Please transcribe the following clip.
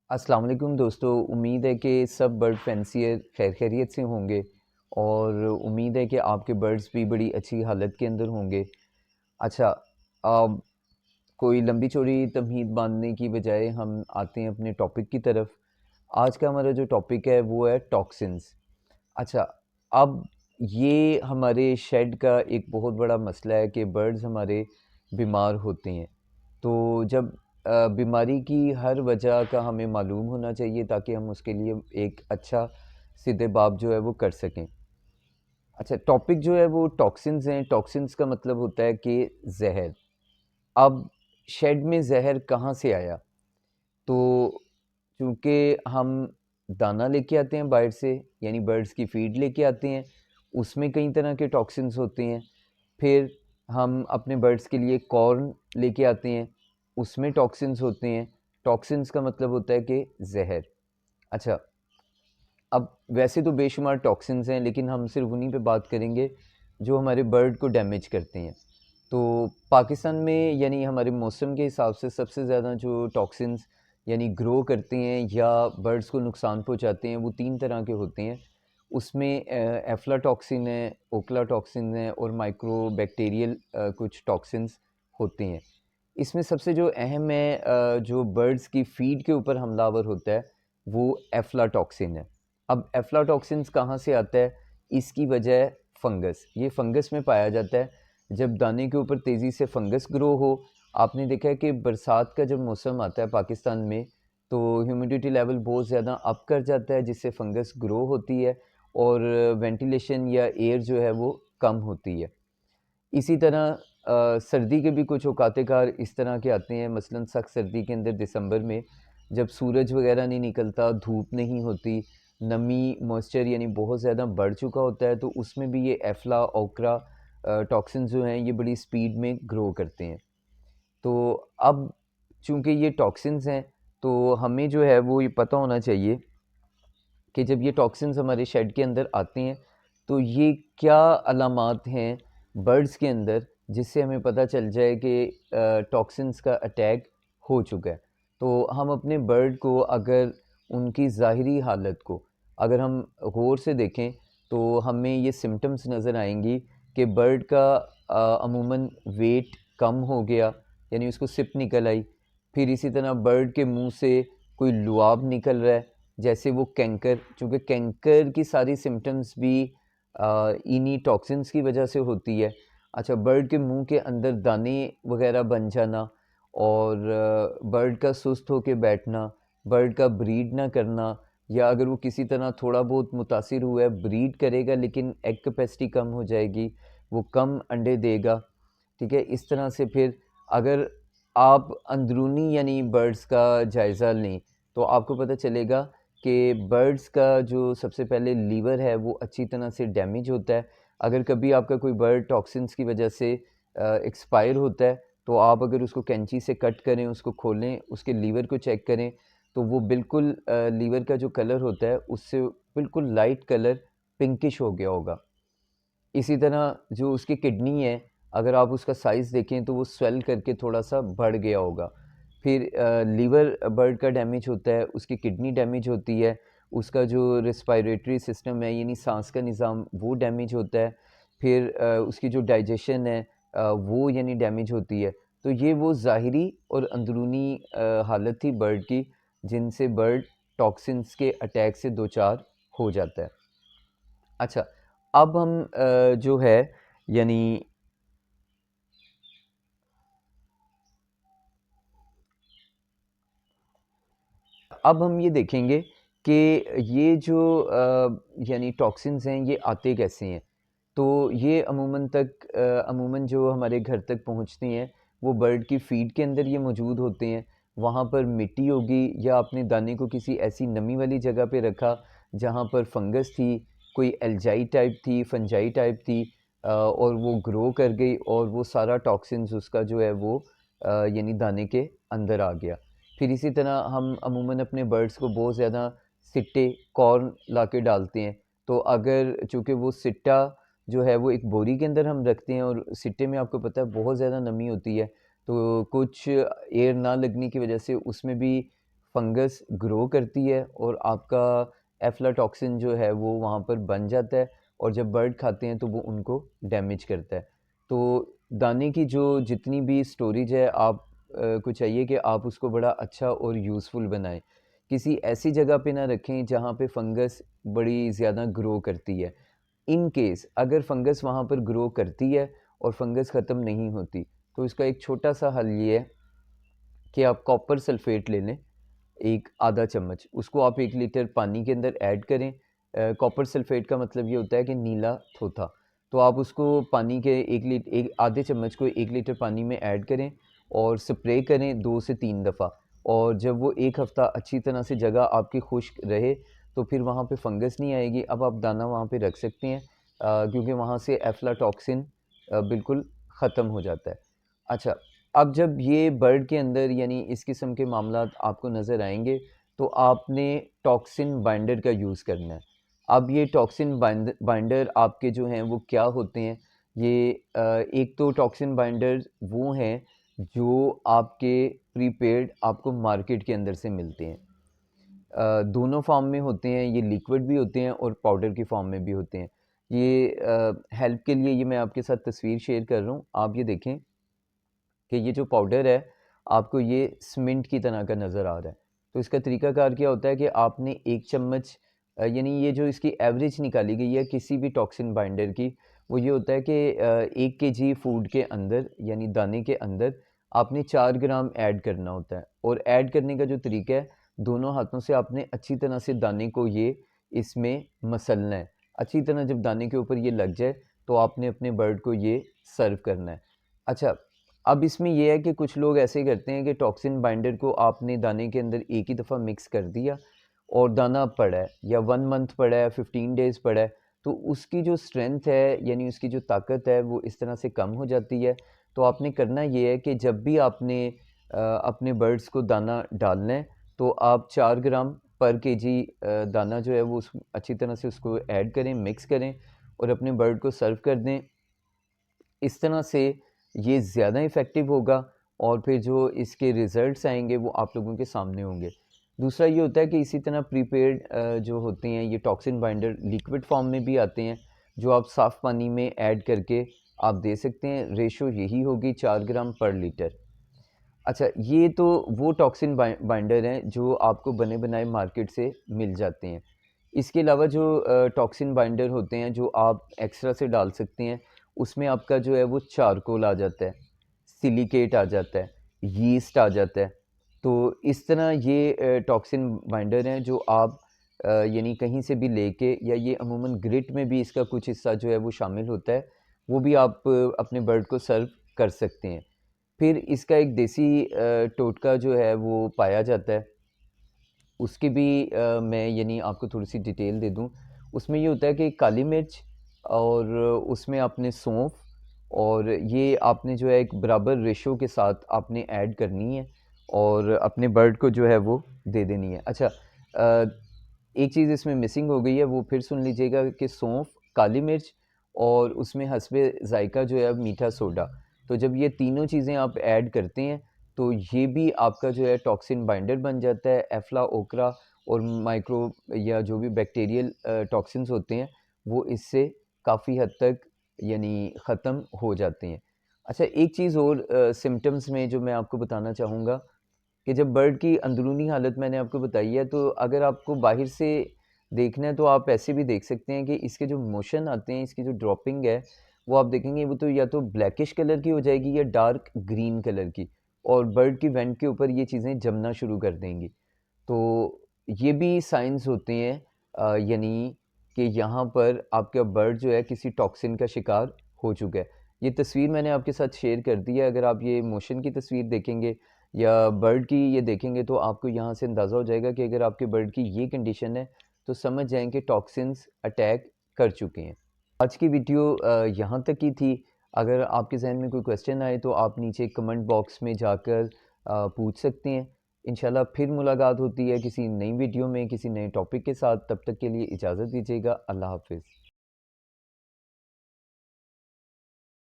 अस्सलाम वालेकुम दोस्तों। उम्मीद है कि सब बर्ड फैंसियर खैर खैरियत से होंगे और उम्मीद है कि आपके बर्ड्स भी बड़ी अच्छी हालत के अंदर होंगे। अच्छा, अब कोई लंबी चौड़ी तमहीद बांधने की बजाय हम आते हैं अपने टॉपिक की तरफ। आज का हमारा जो टॉपिक है वो है टॉक्सिन्स। अच्छा, अब ये हमारे शेड का एक बहुत बड़ा मसला है कि बर्ड्स हमारे बीमार होते हैं। तो जब बीमारी की हर वजह का हमें मालूम होना चाहिए ताकि हम उसके लिए एक अच्छा सीधे बाब जो है वो कर सकें। अच्छा, टॉपिक जो है वो टॉक्सिन्स हैं। टॉक्सिन्स का मतलब होता है कि जहर। अब शेड में जहर कहाँ से आया? तो चूँकि हम दाना लेके आते हैं बाहर से, यानी बर्ड्स की फीड लेके आते हैं, उसमें कई तरह के टॉक्सिन्स होते हैं। फिर हम अपने बर्ड्स के लिए कॉर्न लेके आते हैं, उसमें टॉक्सिन्स होते हैं। टॉक्सिन्स का मतलब होता है कि जहर। अच्छा, अब वैसे तो बेशुमार टॉक्सिन्स हैं, लेकिन हम सिर्फ उन्हीं पे बात करेंगे जो हमारे बर्ड को डैमेज करते हैं। तो पाकिस्तान में यानी हमारे मौसम के हिसाब से सबसे ज़्यादा जो टॉक्सिन्स यानी ग्रो करते हैं या बर्ड्स को नुकसान पहुंचाते हैं वो तीन तरह के होते हैं। उसमें एफ्लाटॉक्सिन है, ओक्लाटॉक्सिन है और माइक्रोबैक्टीरियल कुछ टॉक्सिन्स होते हैं। इसमें सबसे जो अहम है जो बर्ड्स की फीड के ऊपर हमलावर होता है वो एफ्लाटॉक्सिन है। अब एफ्लाटॉक्सिन्स कहाँ से आता है? इसकी वजह है फंगस। ये फंगस में पाया जाता है। जब दाने के ऊपर तेज़ी से फंगस ग्रो हो, आपने देखा है कि बरसात का जब मौसम आता है पाकिस्तान में तो ह्यूमिडिटी लेवल बहुत ज़्यादा अप कर जाता है जिससे फंगस ग्रो होती है और वेंटिलेशन या एयर जो है वो कम होती है। इसी तरह सर्दी के भी कुछ औकात-ए-कार इस तरह के आते हैं, मसलन सख्त सर्दी के अंदर दिसंबर में जब सूरज वगैरह नहीं निकलता, धूप नहीं होती, नमी मॉइस्चर यानी बहुत ज़्यादा बढ़ चुका होता है, तो उसमें भी ये एफ्ला, ओकरा टॉक्सिन्स जो हैं ये बड़ी स्पीड में ग्रो करते हैं। तो अब चूँकि ये टॉक्सिन्स हैं, तो हमें जो है वो ये पता होना चाहिए कि जब ये टॉक्सिन्स हमारे शेड के अंदर आते हैं, तो ये क्या अलामात हैं बर्ड्स के अंदर जिससे हमें पता चल जाए कि टॉक्सिन्स का अटैक हो चुका है। तो हम अपने बर्ड को अगर उनकी ज़ाहिरी हालत को अगर हम गौर से देखें तो हमें ये सिम्पटम्स नज़र आएंगी कि बर्ड का अमूमन वेट कम हो गया, यानी उसको सिप निकल आई। फिर इसी तरह बर्ड के मुंह से कोई लुआब निकल रहा है, जैसे वो कैंकर, चूँकि कैंकर की सारी सिम्पटम्स भी इन्हीं टॉक्सिन्स की वजह से होती है। अच्छा, बर्ड के मुंह के अंदर दाने वगैरह बन जाना और बर्ड का सुस्त होके बैठना, बर्ड का ब्रीड ना करना, या अगर वो किसी तरह थोड़ा बहुत मुतासिर हुआ है, ब्रीड करेगा लेकिन एग कैपेसिटी कम हो जाएगी, वो कम अंडे देगा। ठीक है, इस तरह से फिर अगर आप अंदरूनी यानी बर्ड्स का जायज़ा लें तो आपको पता चलेगा कि बर्ड्स का जो सबसे पहले लीवर है वो अच्छी तरह से डैमेज होता है। अगर कभी आपका कोई बर्ड टॉक्सिन्स की वजह से एक्सपायर होता है तो आप अगर उसको कैंची से कट करें, उसको खोलें, उसके लीवर को चेक करें तो वो बिल्कुल लीवर का जो कलर होता है उससे बिल्कुल लाइट कलर पिंकिश हो गया होगा। इसी तरह जो उसकी किडनी है, अगर आप उसका साइज़ देखें तो वो स्वेल करके थोड़ा-सा बढ़ गया होगा। फिर लीवर बर्ड का डैमेज होता है, उसकी किडनी डैमेज होती है, उसका जो रेस्पिरेटरी सिस्टम है यानी साँस का निज़ाम वो डैमेज होता है। फिर उसकी जो डाइजेशन है वो यानी डैमेज होती है। तो ये वो ज़ाहिरी और अंदरूनी हालत थी बर्ड की जिनसे बर्ड टॉक्सिन्स के अटैक से दो-चार हो जाता है। अच्छा, अब हम जो है यानी अब हम ये देखेंगे कि ये जो यानी टॉक्सिन्स हैं ये आते कैसे हैं। तो ये अमूमन जो हमारे घर तक पहुंचते हैं वो बर्ड की फीड के अंदर ये मौजूद होते हैं। वहाँ पर मिट्टी होगी या आपने दाने को किसी ऐसी नमी वाली जगह पे रखा जहाँ पर फंगस थी, कोई एल्जाई टाइप थी, फंजाई टाइप थी, और वो ग्रो कर गई और वो सारा टॉक्सिन्स उसका जो है वो यानी दाने के अंदर आ गया। फिर इसी तरह हम अमूमन अपने बर्ड्स को बहुत ज़्यादा सिट्टे, कॉर्न ला के डालते हैं। तो अगर चूँकि वो सिट्टा जो है वो एक बोरी के अंदर हम रखते हैं और सिट्टे में आपको पता है बहुत ज़्यादा नमी होती है, तो कुछ एयर ना लगने की वजह से उसमें भी फंगस ग्रो करती है और आपका एफ्लाटॉक्सिन जो है वो वहाँ पर बन जाता है, और जब बर्ड खाते हैं तो वो उनको डैमेज करता है। तो दाने की जो जितनी भी स्टोरेज है, आप को चाहिए कि आप उसको बड़ा अच्छा और यूज़फुल बनाएं। किसी ऐसी जगह पे ना रखें जहाँ पे फंगस बड़ी ज़्यादा ग्रो करती है। इन केस अगर फंगस वहाँ पर ग्रो करती है और फंगस ख़त्म नहीं होती, तो इसका एक छोटा सा हल ये है कि आप कॉपर सल्फेट ले लें, एक आधा चम्मच, उसको आप 1 लीटर पानी के अंदर ऐड करें। कॉपर सल्फेट का मतलब ये होता है कि नीला थोथा। तो आप उसको पानी के एक आधे चम्मच को 1 लीटर पानी में ऐड करें और स्प्रे करें 2 से 3 दफ़ा। और जब वो 1 हफ़्ता अच्छी तरह से जगह आपकी खुश्क रहे, तो फिर वहाँ पे फंगस नहीं आएगी। अब आप दाना वहाँ पे रख सकते हैं, क्योंकि वहाँ से एफ्लाटॉक्सिन बिल्कुल ख़त्म हो जाता है। अच्छा, अब जब ये बर्ड के अंदर यानी इस किस्म के मामलात आपको नज़र आएंगे, तो आपने टॉक्सिन बाइंडर का यूज़ करना है। अब ये टॉक्सिन बाइंडर आपके जो हैं वो क्या होते हैं? ये एक तो टॉक्सिन बाइंडर वो हैं जो आपके प्रीपेड आपको मार्केट के अंदर से मिलते हैं। दोनों फॉर्म में होते हैं, ये लिक्विड भी होते हैं और पाउडर की फॉर्म में भी होते हैं। ये हेल्प के लिए ये मैं आपके साथ तस्वीर शेयर कर रहा हूँ। आप ये देखें कि ये जो पाउडर है, आपको ये सीमेंट की तरह का नज़र आ रहा है। तो इसका तरीकाकार क्या होता है कि आपने 1 चम्मच यानी ये जो इसकी एवरेज निकाली गई है किसी भी टॉक्सिन बाइंडर की, वो ये होता है कि 1 केजी फूड के अंदर यानी दाने के अंदर आपने 4 ग्राम ऐड करना होता है। और ऐड करने का जो तरीका है, दोनों हाथों से आपने अच्छी तरह से दाने को ये इसमें मसलना है। अच्छी तरह जब दाने के ऊपर ये लग जाए, तो आपने अपने बर्ड को ये सर्व करना है। अच्छा, अब इसमें ये है कि कुछ लोग ऐसे करते हैं कि टॉक्सिन बाइंडर को आपने दाने के अंदर एक ही दफ़ा मिक्स कर दिया और दाना पड़ा है, या 1 मंथ पड़ा है, 15 डेज़ पड़ा है, तो उसकी जो स्ट्रेंथ है यानी उसकी जो ताकत है वो इस तरह से कम हो जाती है। तो आपने करना ये है कि जब भी आपने अपने बर्ड्स को दाना डालना है, तो आप 4 ग्राम पर केजी दाना जो है वो अच्छी तरह से उसको ऐड करें, मिक्स करें और अपने बर्ड को सर्व कर दें। इस तरह से ये ज़्यादा इफ़ेक्टिव होगा और फिर जो इसके रिज़ल्ट्स आएँगे वो आप लोगों के सामने होंगे। दूसरा ये होता है कि इसी तरह प्रीपेड जो होते हैं ये टॉक्सिन बाइंडर लिक्विड फॉर्म में भी आते हैं, जो आप साफ़ पानी में ऐड करके आप दे सकते हैं। रेशो यही होगी 4 ग्राम पर लीटर। अच्छा, ये तो वो टॉक्सिन बाइंडर हैं जो आपको बने बनाए मार्केट से मिल जाते हैं। इसके अलावा जो टॉक्सिन बाइंडर होते हैं जो आप एक्स्ट्रा से डाल सकते हैं, उसमें आपका जो है वो चारकोल आ जाता है, सिलिकेट आ जाता है, यीस्ट आ जाता है। तो इस तरह ये टॉक्सिन बाइंडर हैं जो आप यानी कहीं से भी लेके, या ये अमूमन ग्रिट में भी इसका कुछ हिस्सा जो है वो शामिल होता है, वो भी आप अपने बर्ड को सर्व कर सकते हैं। फिर इसका एक देसी टोटका जो है वो पाया जाता है, उसकी भी मैं यानी आपको थोड़ी-सी डिटेल दे दूँ। उसमें ये होता है कि काली मिर्च और उसमें आपने सौंफ, और ये आपने जो है एक बराबर रेशो के साथ आपने ऐड करनी है और अपने बर्ड को जो है वो दे देनी है। अच्छा, एक चीज़ इसमें मिसिंग हो गई है, वो फिर सुन लीजिएगा कि सौंफ, काली मिर्च और उसमें हस्बे ज़ायक़ा जो है मीठा सोडा। तो जब ये तीनों चीज़ें आप ऐड करते हैं, तो ये भी आपका जो है टॉक्सिन बाइंडर बन जाता है। एफ्ला, ओकरा और माइक्रो या जो भी बैक्टीरियल टॉक्सिन्स होते हैं, वो इससे काफ़ी हद तक यानी ख़त्म हो जाते हैं। अच्छा, एक चीज़ और सिम्पटम्स में जो मैं आपको बताना चाहूँगा कि जब बर्ड की अंदरूनी हालत मैंने आपको बताई है, तो अगर आपको बाहर से देखना है तो आप ऐसे भी देख सकते हैं कि इसके जो मोशन आते हैं, इसकी जो ड्रॉपिंग है, वो आप देखेंगे वो तो या तो ब्लैकिश कलर की हो जाएगी या डार्क ग्रीन कलर की, और बर्ड की वेंट के ऊपर ये चीज़ें जमना शुरू कर देंगी। तो ये भी साइंस होते हैं यानी कि यहाँ पर आपका बर्ड जो है किसी टॉक्सिन का शिकार हो चुका है। ये तस्वीर मैंने आपके साथ शेयर कर दी है, अगर आप ये मोशन की तस्वीर देखेंगे या बर्ड की ये देखेंगे, तो आपको यहाँ से अंदाज़ा हो जाएगा कि अगर आपके बर्ड की ये कंडीशन है, तो समझ जाएँ कि टॉक्सिन्स अटैक कर चुके हैं। आज की वीडियो यहाँ तक ही थी। अगर आपके ज़हन में कोई क्वेश्चन आए तो आप नीचे कमेंट बॉक्स में जाकर पूछ सकते हैं। इंशाल्लाह फिर मुलाकात होती है किसी नई वीडियो में, किसी नए टॉपिक के साथ। तब तक के लिए इजाज़त दीजिएगा। अल्लाह हाफ़िज़।